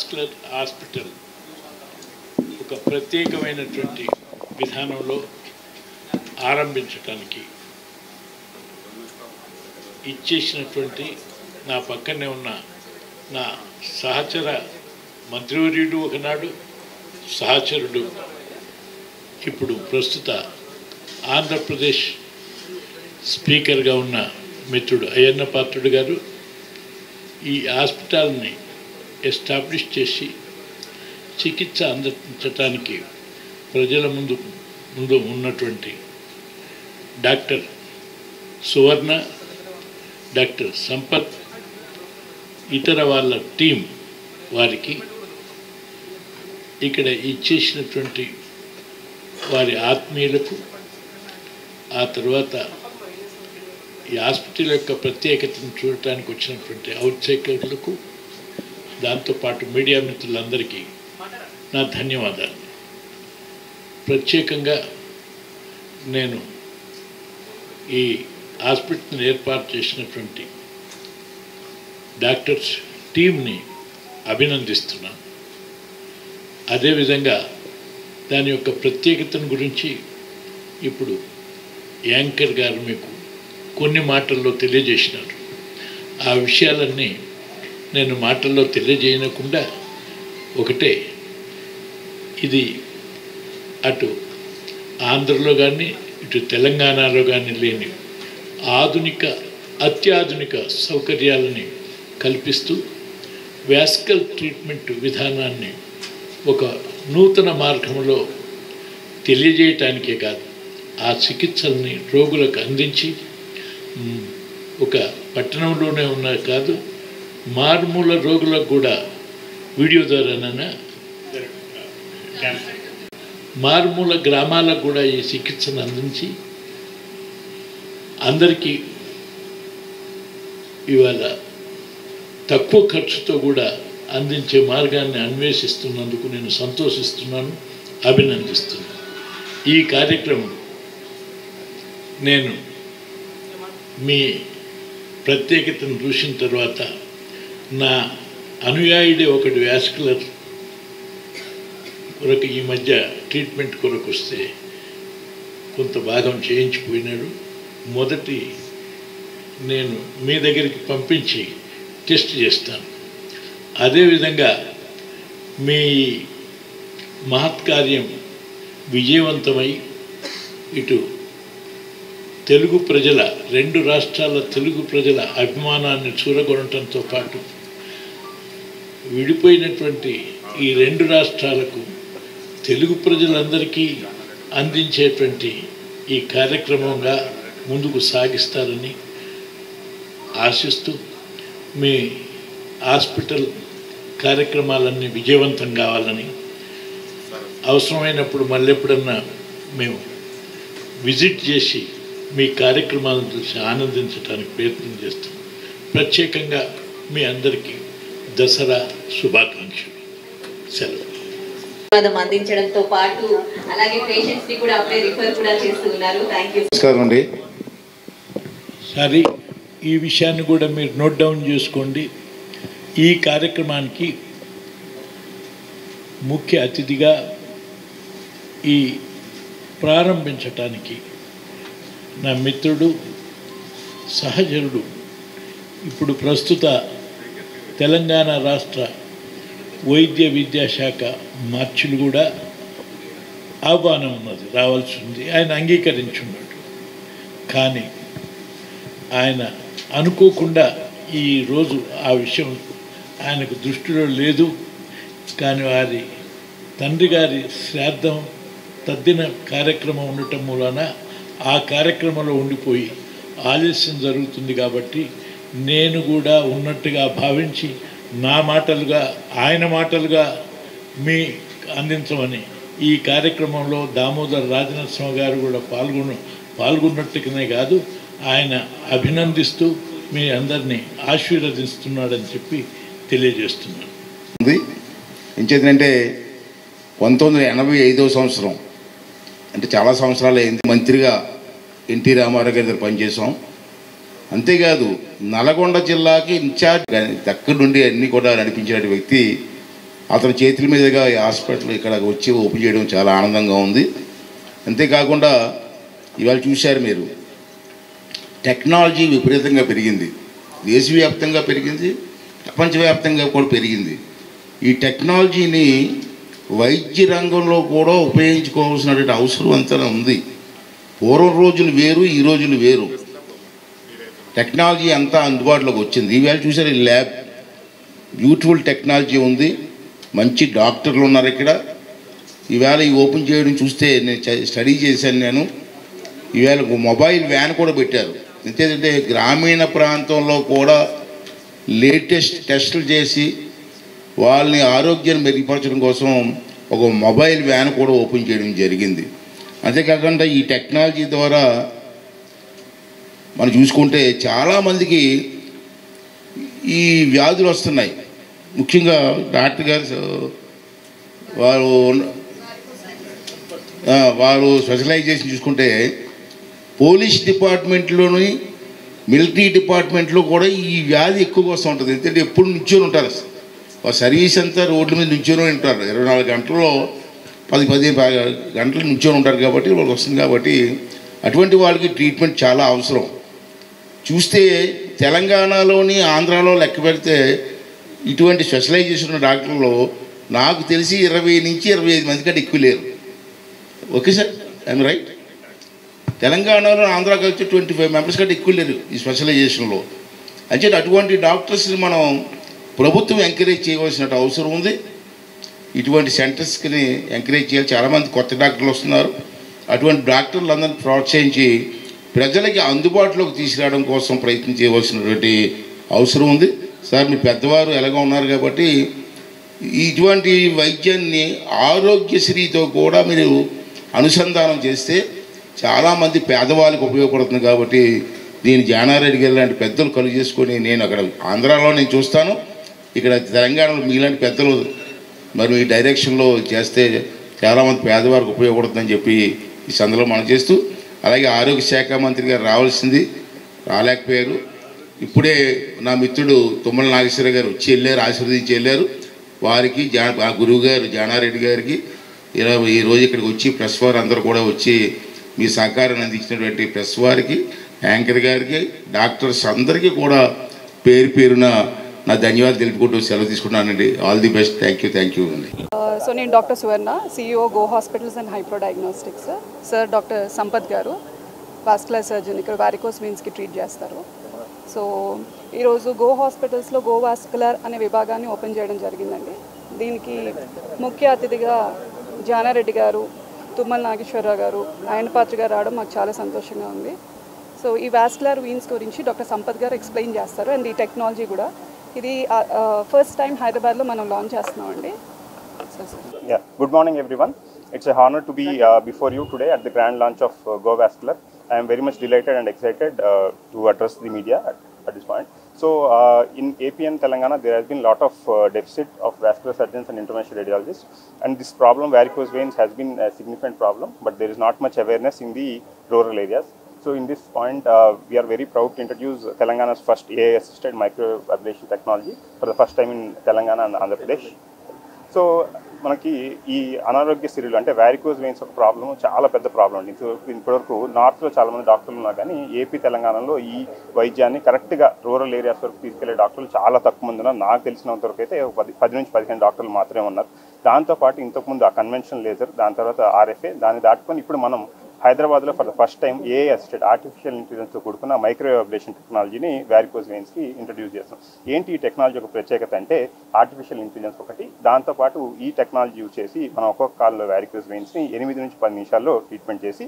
Vascular hospital ఒక ప్రత్యేకమైనటువంటి విధానంలో ఆరంభించడానికి ఇచ్చేసినటువంటి నా పక్కనే ఉన్న నా సహచర మంత్రివర్యుడు ఒకనాడు సహచరుడు ఇప్పుడు ప్రస్తుత ఆంధ్రప్రదేశ్ స్పీకర్గా ఉన్న మిత్రుడు అయ్యన్న పాత్రుడు గారు ఈ హాస్పిటల్ని ఎస్టాబ్లిష్ చేసి చికిత్స అందించడానికి ప్రజల ముందు ఉన్నటువంటి డాక్టర్ సువర్ణ, డాక్టర్ సంపత్, ఇతర వాళ్ళ టీం వారికి ఇక్కడ ఇచ్చేసినటువంటి వారి ఆత్మీయులకు, ఆ తర్వాత ఈ హాస్పిటల్ యొక్క ప్రత్యేకతను చూడటానికి వచ్చినటువంటి ఔత్సాహికులకు, దాంతోపాటు మీడియా మిత్రులందరికీ నా ధన్యవాదాలు. ప్రత్యేకంగా నేను ఈ హాస్పిటల్ని ఏర్పాటు చేసినటువంటి డాక్టర్స్ టీంని అభినందిస్తున్నాను. అదేవిధంగా దాని యొక్క ప్రత్యేకతను గురించి ఇప్పుడు యాంకర్ గారు మీకు కొన్ని మాటల్లో తెలియజేసినారు. ఆ విషయాలన్నీ నేను మాటల్లో తెలియజేయకుండా ఒకటే, ఇది అటు ఆంధ్రలో కానీ ఇటు తెలంగాణలో కానీ లేని అత్యాధునిక సౌకర్యాలని కల్పిస్తూ వాస్కల్ ట్రీట్మెంట్ విధానాన్ని ఒక నూతన మార్గంలో తెలియజేయటానికే కాదు, ఆ చికిత్సల్ని రోగులకు అందించి ఒక పట్టణంలోనే ఉన్న కాదు, మారుమూల రోగులకు కూడా వీడియో ద్వారానైనా మారుమూల గ్రామాలకు కూడా ఈ చికిత్సను అందించి అందరికీ ఇవాళ తక్కువ ఖర్చుతో కూడా అందించే మార్గాన్ని అన్వేషిస్తున్నందుకు నేను సంతోషిస్తున్నాను, అభినందిస్తున్నాను. ఈ కార్యక్రమం నేను మీ ప్రత్యేకతను చూసిన తర్వాత నా అనుయాయుడే ఒకటి వాస్కులర్ కొరకు ఈ మధ్య ట్రీట్మెంట్ కొరకు వస్తే కొంత భాగం చేయించిపోయినాడు. మొదటి నేను మీ దగ్గరికి పంపించి టెస్ట్ చేస్తాను. అదేవిధంగా మీ మహత్కార్యం విజయవంతమై ఇటు తెలుగు ప్రజల, రెండు రాష్ట్రాల తెలుగు ప్రజల అభిమానాన్ని చూరగొనటంతో పాటు విడిపోయినటువంటి ఈ రెండు రాష్ట్రాలకు తెలుగు ప్రజలందరికీ అందించేటువంటి ఈ కార్యక్రమంగా ముందుకు సాగిస్తారని ఆశిస్తూ, మీ హాస్పిటల్ కార్యక్రమాలన్నీ విజయవంతం కావాలని, అవసరమైనప్పుడు మళ్ళీ ఎప్పుడన్నా మేము విజిట్ చేసి మీ కార్యక్రమాలను చూసి ఆనందించడానికి ప్రయత్నం చేస్తాం. ప్రత్యేకంగా మీ అందరికీ దసరా శుభాకాంక్షలు. సెలవు. అందించడంతో పాటు అలాగే పేషెంట్స్ ని కూడా అప్పుడే రిఫర్ కూడా చేస్తున్నారు. థాంక్యూ. నమస్కారం అండి. సరే, ఈ విషయాన్ని కూడా మీరు నోట్ డౌన్ చేసుకోండి. ఈ కార్యక్రమానికి ముఖ్య అతిథిగా ఈ ప్రారంభించటానికి నా మిత్రుడు, సహచరుడు, ఇప్పుడు ప్రస్తుత తెలంగాణ రాష్ట్ర వైద్య విద్యాశాఖ మార్చులు కూడా ఆహ్వానం ఉన్నది, రావాల్సి ఉంది. ఆయన అంగీకరించున్నాడు. కానీ ఆయన అనుకోకుండా ఈరోజు ఆ విషయం ఆయనకు దృష్టిలో లేదు. కానీ వారి తండ్రి గారి శ్రాద్ధం తద్దిన కార్యక్రమం ఉండటం మూలన ఆ కార్యక్రమంలో ఉండిపోయి ఆలస్యం జరుగుతుంది. కాబట్టి నేను కూడా ఉన్నట్టుగా భావించి నా మాటలుగా ఆయన మాటలుగా మీ అందించమని ఈ కార్యక్రమంలో దామోదర్ రాజనరసింహ గారు కూడా పాల్గొన్నట్టుగానే కాదు, ఆయన అభినందిస్తూ మీ అందరినీ ఆశీర్వదిస్తున్నాడని చెప్పి తెలియజేస్తున్నాను. ఇంకేంటంటే 1985వ సంవత్సరం, అంటే చాలా సంవత్సరాలు అయింది, మంత్రిగా ఎన్టీ రామారావు గారి దగ్గర పనిచేసాం. అంతేకాదు నల్గొండ జిల్లాకి ఇన్ఛార్జ్ దగ్గర నుండి అన్నీ కూడా నడిపించిన వ్యక్తి అతని చేతుల మీదుగా ఈ హాస్పిటల్ ఇక్కడ వచ్చి ఓపెన్ చేయడం చాలా ఆనందంగా ఉంది. అంతేకాకుండా ఇవాళ చూశారు మీరు, టెక్నాలజీ విపరీతంగా పెరిగింది, దేశవ్యాప్తంగా పెరిగింది, ప్రపంచవ్యాప్తంగా కూడా పెరిగింది. ఈ టెక్నాలజీని వైద్య రంగంలో కూడా ఉపయోగించుకోవాల్సినటువంటి అవసరం అంతా ఉంది. పూర్వం రోజులు వేరు, ఈ రోజులు వేరు. టెక్నాలజీ అంతా అందుబాటులోకి వచ్చింది. ఈవేళ చూసారు, ల్యాబ్ బ్యూటిఫుల్ టెక్నాలజీ ఉంది, మంచి డాక్టర్లు ఉన్నారు ఇక్కడ. ఈవేళ ఈ ఓపెన్ చేయడం చూస్తే నేను స్టడీ చేశాను. నేను ఈవేళ మొబైల్ వ్యాన్ కూడా పెట్టారు. ఎందుకంటే గ్రామీణ ప్రాంతంలో కూడా లేటెస్ట్ టెస్టులు చేసి వాళ్ళని ఆరోగ్యాన్ని మెరుగుపరచడం కోసం ఒక మొబైల్ వ్యాన్ కూడా ఓపెన్ చేయడం జరిగింది. అంతేకాకుండా ఈ టెక్నాలజీ ద్వారా మనం చూసుకుంటే చాలామందికి ఈ వ్యాధులు వస్తున్నాయి. ముఖ్యంగా డాక్టర్ గారు వారు స్పెషలైజేషన్ చూసుకుంటే పోలీస్ డిపార్ట్మెంట్లోని మిలిటరీ డిపార్ట్మెంట్లో కూడా ఈ వ్యాధి ఎక్కువగా వస్తూ ఉంటుంది. ఎందుకంటే ఎప్పుడు నిల్చొని ఉంటారు, సర్వీస్ అంతా రోడ్ల మీద నిల్చొని ఉంటారు. 24 గంటల్లో 10-15 గంటలు నిల్చొని ఉంటారు కాబట్టి వాళ్ళకి వస్తుంది. కాబట్టి అటువంటి వాళ్ళకి ట్రీట్మెంట్ చాలా అవసరం. చూస్తే తెలంగాణలోని ఆంధ్రాలో లెక్క పెడితే ఇటువంటి స్పెషలైజేషన్ ఉన్న డాక్టర్లు నాకు తెలిసి 20 నుంచి 25 మంది కంటే ఎక్కువ లేరు. Okay sir, I'm right? తెలంగాణలో ఆంధ్రా కలిసి 25 మెంబర్స్ కంటే ఎక్కువ లేరు ఈ స్పెషలైజేషన్లో. అంటే అటువంటి డాక్టర్స్ని మనం ప్రభుత్వం ఎంకరేజ్ చేయవలసిన అవసరం ఉంది. ఇటువంటి సెంటర్స్ని ఎంకరేజ్ చేయాలి. చాలామంది కొత్త డాక్టర్లు వస్తున్నారు. అటువంటి డాక్టర్లు అందరినీ ప్రోత్సహించి ప్రజలకి అందుబాటులోకి తీసుకురావడం కోసం ప్రయత్నం చేయవలసినటువంటి అవసరం ఉంది. సార్, మీ పెద్దవారు ఎలాగో ఉన్నారు కాబట్టి ఇటువంటి వైద్యాన్ని ఆరోగ్యశ్రీతో కూడా మీరు అనుసంధానం చేస్తే చాలామంది పేదవాళ్ళకి ఉపయోగపడుతుంది. కాబట్టి దీన్ని జానారెడ్డి గారు లాంటి పెద్దలు కలుగు చేసుకొని, నేను అక్కడ ఆంధ్రాలో నేను చూస్తాను, ఇక్కడ తెలంగాణలో మీలాంటి పెద్దలు మరి ఈ డైరెక్షన్లో చేస్తే చాలామంది పేదవారికి ఉపయోగపడుతుందని చెప్పి ఈ సందర్భంలో మనం చేస్తూ, అలాగే ఆరోగ్య శాఖ మంత్రి గారు రావాల్సింది రాలేకపోయారు. ఇప్పుడే నా మిత్రుడు తుమ్మల నాగేశ్వర గారు వచ్చి వెళ్ళారు, ఆశీర్వదించి వెళ్ళారు. వారికి ఆ గురువు గారు జానారెడ్డి గారికి ఈరోజు ఇక్కడికి వచ్చి ప్రెస్ వారు అందరూ కూడా వచ్చి మీ సహకారాన్ని అందించినటువంటి ప్రెస్ వారికి, యాంకర్ గారికి, డాక్టర్స్ అందరికీ కూడా పేరు పేరున నా ధన్యవాదాలు తెలుపుకుంటూ సెలవు తీసుకుంటున్నానండి. All the best. Thank you అండి. సో నేను doctor Suvarna, CEO Go hospitals and Hypro diagnostics. Sir doctor Sampath గారు వాస్కులర్ సర్జన్, ఇక్కడ వారికోస్ వెయిన్స్కి ట్రీట్ చేస్తారు. సో ఈరోజు గో హాస్పిటల్స్లో గో వాస్కులర్ అనే విభాగాన్ని ఓపెన్ చేయడం జరిగిందండి. దీనికి ముఖ్య అతిథిగా జానారెడ్డి గారు, తుమ్మల నాగేశ్వరరావు గారు, ఆయనపాత్ర గారు రావడం మాకు చాలా సంతోషంగా ఉంది. సో ఈ వాస్కులర్ వీన్స్ గురించి డాక్టర్ సంపత్ గారు ఎక్స్ప్లెయిన్ చేస్తారు. అండ్ ఈ టెక్నాలజీ కూడా ఇది ఫస్ట్ టైం హైదరాబాద్లో మనం లాంచ్ చేస్తున్నామండి. Good morning everyone. It's a honor to be before you today at the grand launch of Go Vascular. I am very much delighted and excited to address the media at this point. So in AP and Telangana there has been a lot of deficit of vascular surgeons and interventional radiologists, and this problem varicose veins has been a significant problem, but there is not much awareness in the rural areas. So in this point we are very proud to introduce Telangana's first AI assisted microablation technology for the first time in Telangana and Andhra Pradesh. So మనకి ఈ అనారోగ్య సిరీలు అంటే varicose veins ఒక problem, చాలా పెద్ద problem అండి. ఇప్పటివరకు నార్త్లో చాలామంది డాక్టర్లు ఉన్నారు, కానీ ఏపీ తెలంగాణలో ఈ వైద్యాన్ని కరెక్ట్గా రూరల్ ఏరియాస్ వరకు తీసుకెళ్లే డాక్టర్లు చాలా తక్కువ మంది ఉన్నారు. నాకు తెలిసినంత వరకు అయితే 10 నుంచి 15 డాక్టర్లు మాత్రమే ఉన్నారు. దాంతోపాటు ఇంతకుముందు ఆ కన్వెన్షన్ లేజర్, దాని తర్వాత RFA, దాన్ని దాటుకొని ఇప్పుడు మనం హైదరాబాద్లో for the first time AI assisted artificial ఇంటెలిజెన్స్తో కూడుకున్న మైక్రోఅబ్లేషన్ టెక్నాలజీని వ్యారికోజ్ వెయిన్స్కి ఇంట్రడ్యూస్ చేస్తాం. ఏంటి ఈ టెక్నాలజీ ఒక ప్రత్యేకత అంటే ఆర్టిఫిషియల్ ఇంటెలిజెన్స్ ఒకటి, దాంతోపాటు ఈ టెక్నాలజీ యూజ్ చేసి మనం ఒక్కొక్క కాల్లో వ్యారికోజ్ వెయిన్స్ని 8 నుంచి 10 నిమిషాల్లో ట్రీట్మెంట్ చేసి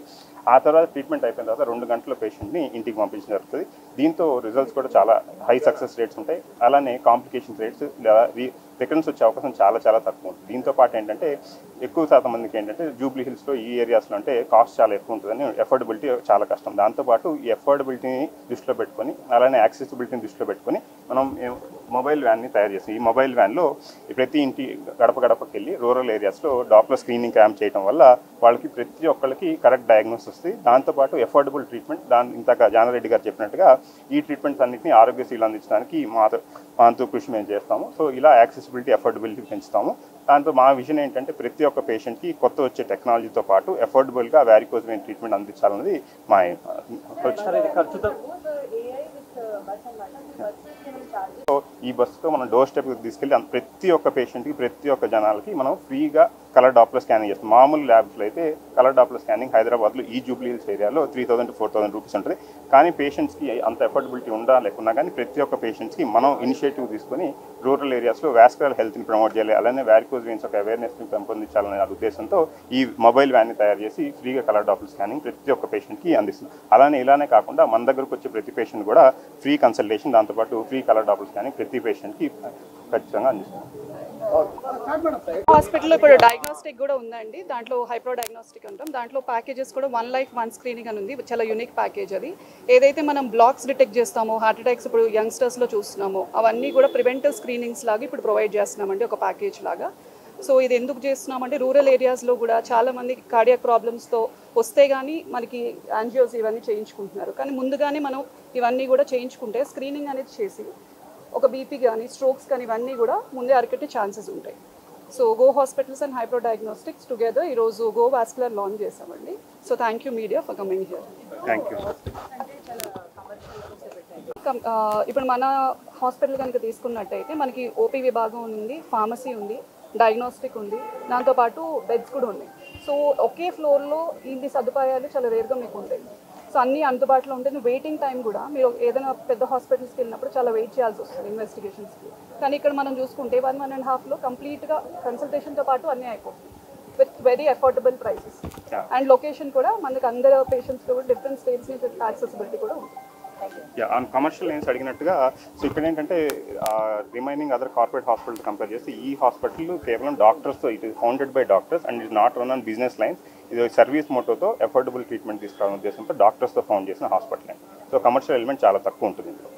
ఆ తర్వాత ట్రీట్మెంట్ అయిపోయిన తర్వాత 2 గంటల పేషెంట్ని ఇంటికి పంపించడం జరుగుతుంది. దీంతో రిజల్ట్స్ కూడా చాలా హై సక్సెస్ రేట్స్ ఉంటాయి. అలానే కాంప్లికేషన్ రేట్స్ లేదా రికరెన్స్ వచ్చే అవకాశం చాలా తక్కువ ఉంటుంది. దీంతో పాటు ఏంటంటే ఎక్కువ శాతం మందికి ఏంటంటే జూబ్లీ హిల్స్లో ఈ ఏరియాస్లో అంటే కాస్ట్ చాలా ఎక్కువ ఉంటుందని ఎఫోర్డబిలిటీ చాలా కష్టం. దాంతోపాటు ఈ ఎఫోర్డబిలిటీని దృష్టిలో పెట్టుకొని అలానే యాక్సెసిబిలిటీని దృష్టిలో పెట్టుకొని మనం మొబైల్ వ్యాన్ని తయారు చేస్తాం. ఈ మొబైల్ వ్యాన్లో ప్రతి ఇంటి గడపకి వెళ్ళి రూరల్ ఏరియాస్లో డాప్లర్ స్క్రీనింగ్ క్యాంప్ చేయడం వల్ల వాళ్ళకి ప్రతి ఒక్కరికి కరెక్ట్ డయాగ్నోసిస్ వస్తుంది. దాంతోపాటు ఎఫోర్డబుల్ ట్రీట్మెంట్, ఇంతక జానారెడ్డి గారు చెప్పినట్టుగా ఈ ట్రీట్మెంట్స్ అన్నింటినీ ఆరోగ్యశ్రీలు అందించడానికి మాతో కృషి మేము చేస్తాము. సో ఇలా యాక్సెసిబిలిటీ, ఎఫోర్డబిలిటీ పెంచుతాము. దాంతో మా విజన్ ఏంటంటే ప్రతి ఒక్క పేషెంట్కి కొత్త వచ్చే టెక్నాలజీతో పాటు అఫోర్డబుల్గా వారికోజ్ వెయిన్ ట్రీట్మెంట్ అందించాలన్నది మా సో ఈ బస్సుతో మనం డోర్ స్టెప్కి తీసుకెళ్ళి ప్రతి ఒక్క పేషెంట్కి ప్రతి ఒక్క జనాలకి మనం ఫ్రీగా కలర్ డాప్లర్ స్కానింగ్ చేస్తాం. మామూలు ల్యాబ్స్లో అయితే కలర్ డాప్లర్ స్కానింగ్ హైదరాబాద్లో ఈ జూబ్లీ హిల్స్ ఏరియాలో 3000 to 4000 రూపీస్ ఉంటుంది. కానీ పేషెంట్స్కి అంత ఎఫోర్డబిలిటీ ఉందా లేకున్నా కానీ ప్రతి ఒక్క పేషెంట్స్కి మనం ఇనిషియేటివ్ తీసుకొని రూరల్ ఏరియాస్లో వాస్కులర్ హెల్త్ని ప్రమోట్ చేయాలి, అలానే వారికోజ్ వెయిన్స్ ఒక అవేర్నెస్ని పెంపొందించాలనే ఉద్దేశంతో ఈ మొబైల్ వ్యాన్ని తయారు చేసి ఫ్రీగా కలర్ డాప్లర్ స్కానింగ్ ప్రతి ఒక్క పేషెంట్కి అందిస్తుంది. ఇలానే కాకుండా మన దగ్గరకు వచ్చే ప్రతి పేషెంట్ కూడా ఫ్రీ కన్సల్టేషన్, దాంతోపాటు ఫ్రీ కలర్ డాప్లర్ స్కానింగ్ ప్రతి పేషెంట్కి ఖచ్చితంగా అందిస్తుంది. హాస్పిటల్లో ఇప్పుడు డయాగ్నోస్టిక్ కూడా ఉందండి. దాంట్లో హైప్రో డయాగ్నోస్టిక్ అంటాం. దాంట్లో ప్యాకేజెస్ కూడా 1 life 1 స్క్రీనింగ్ అని ఉంది. చాలా యూనిక్ ప్యాకేజ్ అది. ఏదైతే మనం బ్లాక్స్ డిటెక్ట్ చేస్తామో, హార్ట్ అటాక్స్ ఇప్పుడు యంగ్స్టర్స్లో చూస్తున్నామో, అవన్నీ కూడా ప్రివెంటివ్ స్క్రీనింగ్స్ లాగా ఇప్పుడు ప్రొవైడ్ చేస్తున్నామండి ఒక ప్యాకేజ్ లాగా. సో ఇది ఎందుకు చేస్తున్నామంటే రూరల్ ఏరియాస్లో కూడా చాలామంది కార్డియాక్ ప్రాబ్లమ్స్తో వస్తే కానీ మనకి యాంజియోస్ ఇవన్నీ చేయించుకుంటున్నారు. కానీ ముందుగానే మనం ఇవన్నీ కూడా చేయించుకుంటే స్క్రీనింగ్ అనేది చేసి ఒక బీపీ కానీ స్ట్రోక్స్ కానీ ఇవన్నీ కూడా ముందే అరికట్టే ఛాన్సెస్ ఉంటాయి. So Go hospitals and Hypro diagnostics together ఈరోజు గో వాస్కులర్ లాంచ్ చేసామండి. So thank you media for coming here. Thank you. ఇప్పుడు మన హాస్పిటల్ కనుక తీసుకున్నట్టయితే మనకి ఓపీ విభాగం ఉంది, ఫార్మసీ ఉంది, డయాగ్నోస్టిక్ ఉంది, దాంతోపాటు బెడ్స్ కూడా ఉన్నాయి. సో ఒకే ఫ్లోర్లో ఇన్ని సదుపాయాలు చాలా రేర్గా మీకు ఉంటాయి. సో అన్నీ అందుబాటులో ఉంటుంది. వెయిటింగ్ టైం కూడా మీరు ఏదైనా పెద్ద హాస్పిటల్స్కి వెళ్ళినప్పుడు చాలా వెయిట్ చేయాల్సి వస్తుంది ఇన్వెస్టిగేషన్స్కి. కానీ ఇక్కడ మనం చూసుకుంటే 1.5 కంప్లీట్గా కన్సల్టేషన్తో పాటు అన్నీ అయిపోతుంది with very affordable prices. And location కూడా మనకు అందరు పేషెంట్స్ కూడా డిఫరెంట్ స్టేట్స్ నుంచి యాక్సెసిబిలిటీ కూడా ఉంది. ఆన్ కమర్షియల్ లైన్స్ అడిగినట్టుగా సో ఇక్కడ ఏంటంటే remaining other corporate hospital compare చేస్తే ఈ హాస్పిటల్ కేవలం డాక్టర్స్తో, it is founded by doctors and it not run on business lines. ఇది సర్వీస్ మోటోతో అఫోర్డబుల్ ట్రీట్మెంట్ తీసుకురావాలనే ఉద్దేశంతో డాక్టర్స్తో ఫౌండ్ చేసిన హాస్పిటల్. సో కమర్షియల్ ఎలిమెంట్ చాలా తక్కువ ఉంటుంది ఇందులో.